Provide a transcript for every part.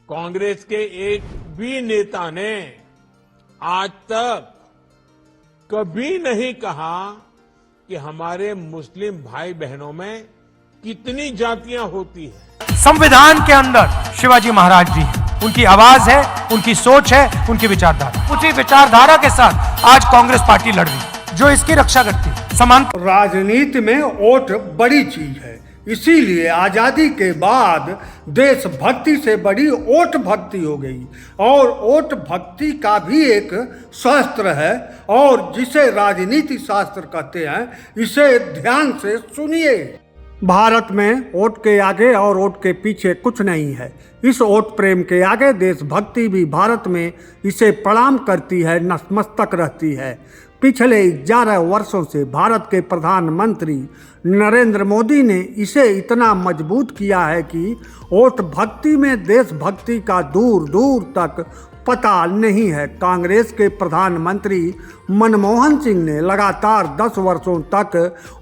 कांग्रेस के एक भी नेता ने आज तक कभी नहीं कहा कि हमारे मुस्लिम भाई बहनों में कितनी जातियां होती हैं। संविधान के अंदर शिवाजी महाराज जी हैं, उनकी आवाज है, उनकी सोच है, उनकी विचारधारा। उसी विचारधारा के साथ आज कांग्रेस पार्टी लड़ रही है, जो इसकी रक्षा करती है। समान राजनीति में वोट बड़ी चीज है, इसीलिए आजादी के बाद देशभक्ति से बड़ी वोट भक्ति हो गई। और वोट भक्ति का भी एक शास्त्र है और जिसे राजनीति शास्त्र कहते हैं, इसे ध्यान से सुनिए। भारत में वोट के आगे और वोट के पीछे कुछ नहीं है। इस वोट प्रेम के आगे देशभक्ति भी भारत में इसे प्रणाम करती है, नतमस्तक रहती है। पिछले 11 वर्षों से भारत के प्रधानमंत्री नरेंद्र मोदी ने इसे इतना मजबूत किया है कि वोट भक्ति में देशभक्ति का दूर दूर तक पता नहीं है। कांग्रेस के प्रधानमंत्री मनमोहन सिंह ने लगातार 10 वर्षों तक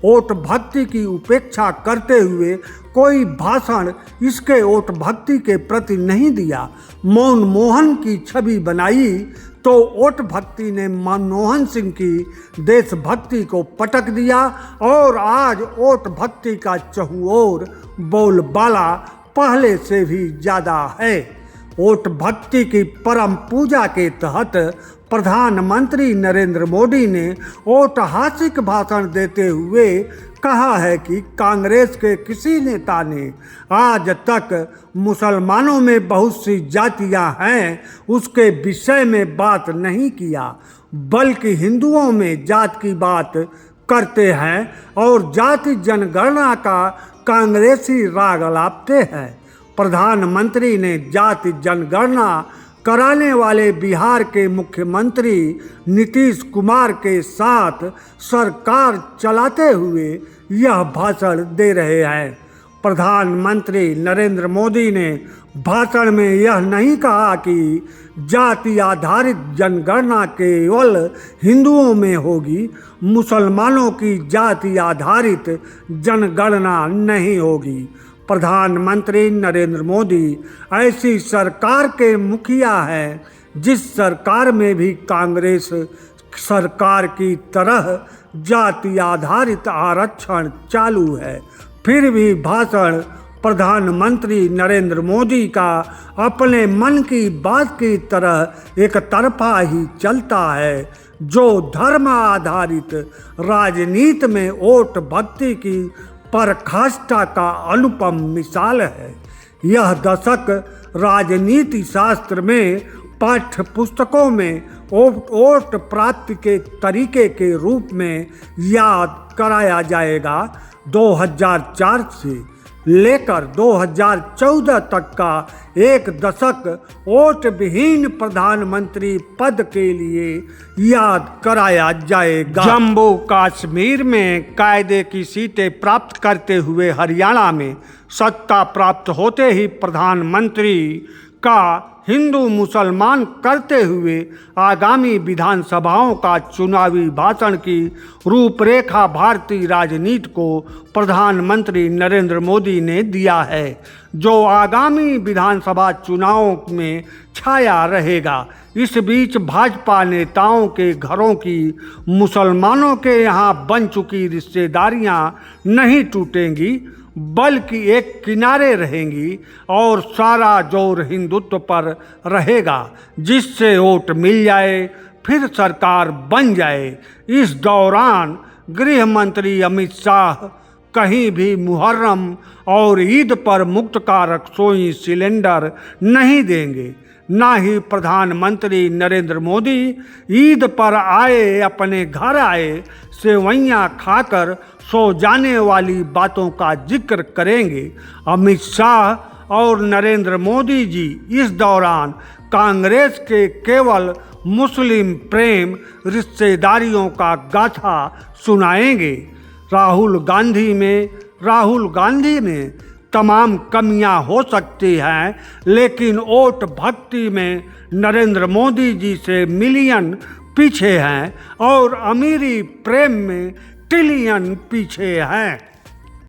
वोट भक्ति की उपेक्षा करते हुए कोई भाषण इसके वोट भक्ति के प्रति नहीं दिया। मनमोहन की छवि बनाई तो वोट भक्ति ने मनमोहन सिंह की देशभक्ति को पटक दिया और आज वोट भक्ति का चहुओर बोलबाला पहले से भी ज़्यादा है। वोट भक्ति की परम पूजा के तहत प्रधानमंत्री नरेंद्र मोदी ने ऐतिहासिक भाषण देते हुए कहा है कि कांग्रेस के किसी नेता ने आज तक मुसलमानों में बहुत सी जातियां हैं उसके विषय में बात नहीं किया, बल्कि हिंदुओं में जात की बात करते हैं और जाति जनगणना का कांग्रेसी राग लापते हैं। प्रधानमंत्री ने जाति जनगणना कराने वाले बिहार के मुख्यमंत्री नीतीश कुमार के साथ सरकार चलाते हुए यह भाषण दे रहे हैं। प्रधानमंत्री नरेंद्र मोदी ने भाषण में यह नहीं कहा कि जाति आधारित जनगणना केवल हिंदुओं में होगी, मुसलमानों की जाति आधारित जनगणना नहीं होगी। प्रधानमंत्री नरेंद्र मोदी ऐसी सरकार के मुखिया हैं जिस सरकार में भी कांग्रेस सरकार की तरह जाति आधारित आरक्षण चालू है। फिर भी भाषण प्रधानमंत्री नरेंद्र मोदी का अपने मन की बात की तरह एक तरफा ही चलता है, जो धर्म आधारित राजनीति में वोट भक्ति की पराकाष्ठा का अनुपम मिसाल है। यह दशक राजनीति शास्त्र में पाठ्य पुस्तकों में वोट प्राप्ति के तरीके के रूप में याद कराया जाएगा। 2004 से लेकर 2014 तक का एक दशक वोट विहीन प्रधानमंत्री पद के लिए याद कराया जाएगा। जम्मू कश्मीर में कायदे की सीटें प्राप्त करते हुए हरियाणा में सत्ता प्राप्त होते ही प्रधानमंत्री का हिंदू मुसलमान करते हुए आगामी विधानसभाओं का चुनावी भाषण की रूपरेखा भारतीय राजनीति को प्रधानमंत्री नरेंद्र मोदी ने दिया है, जो आगामी विधानसभा चुनावों में छाया रहेगा। इस बीच भाजपा नेताओं के घरों की मुसलमानों के यहाँ बन चुकी रिश्तेदारियाँ नहीं टूटेंगी, बल्कि एक किनारे रहेंगी और सारा जोर हिंदुत्व पर रहेगा, जिससे वोट मिल जाए, फिर सरकार बन जाए। इस दौरान गृह मंत्री अमित शाह कहीं भी मुहर्रम और ईद पर मुफ्त का रसोई सिलेंडर नहीं देंगे। ना ही प्रधानमंत्री नरेंद्र मोदी ईद पर आए अपने घर आए सेवैयाँ खाकर सो जाने वाली बातों का जिक्र करेंगे। अमित शाह और नरेंद्र मोदी जी इस दौरान कांग्रेस के केवल मुस्लिम प्रेम रिश्तेदारियों का गाथा सुनाएंगे। राहुल गांधी में तमाम कमियां हो सकती हैं, लेकिन वोट भक्ति में नरेंद्र मोदी जी से मिलियन पीछे हैं और अमीरी प्रेम में ट्रिलियन पीछे हैं।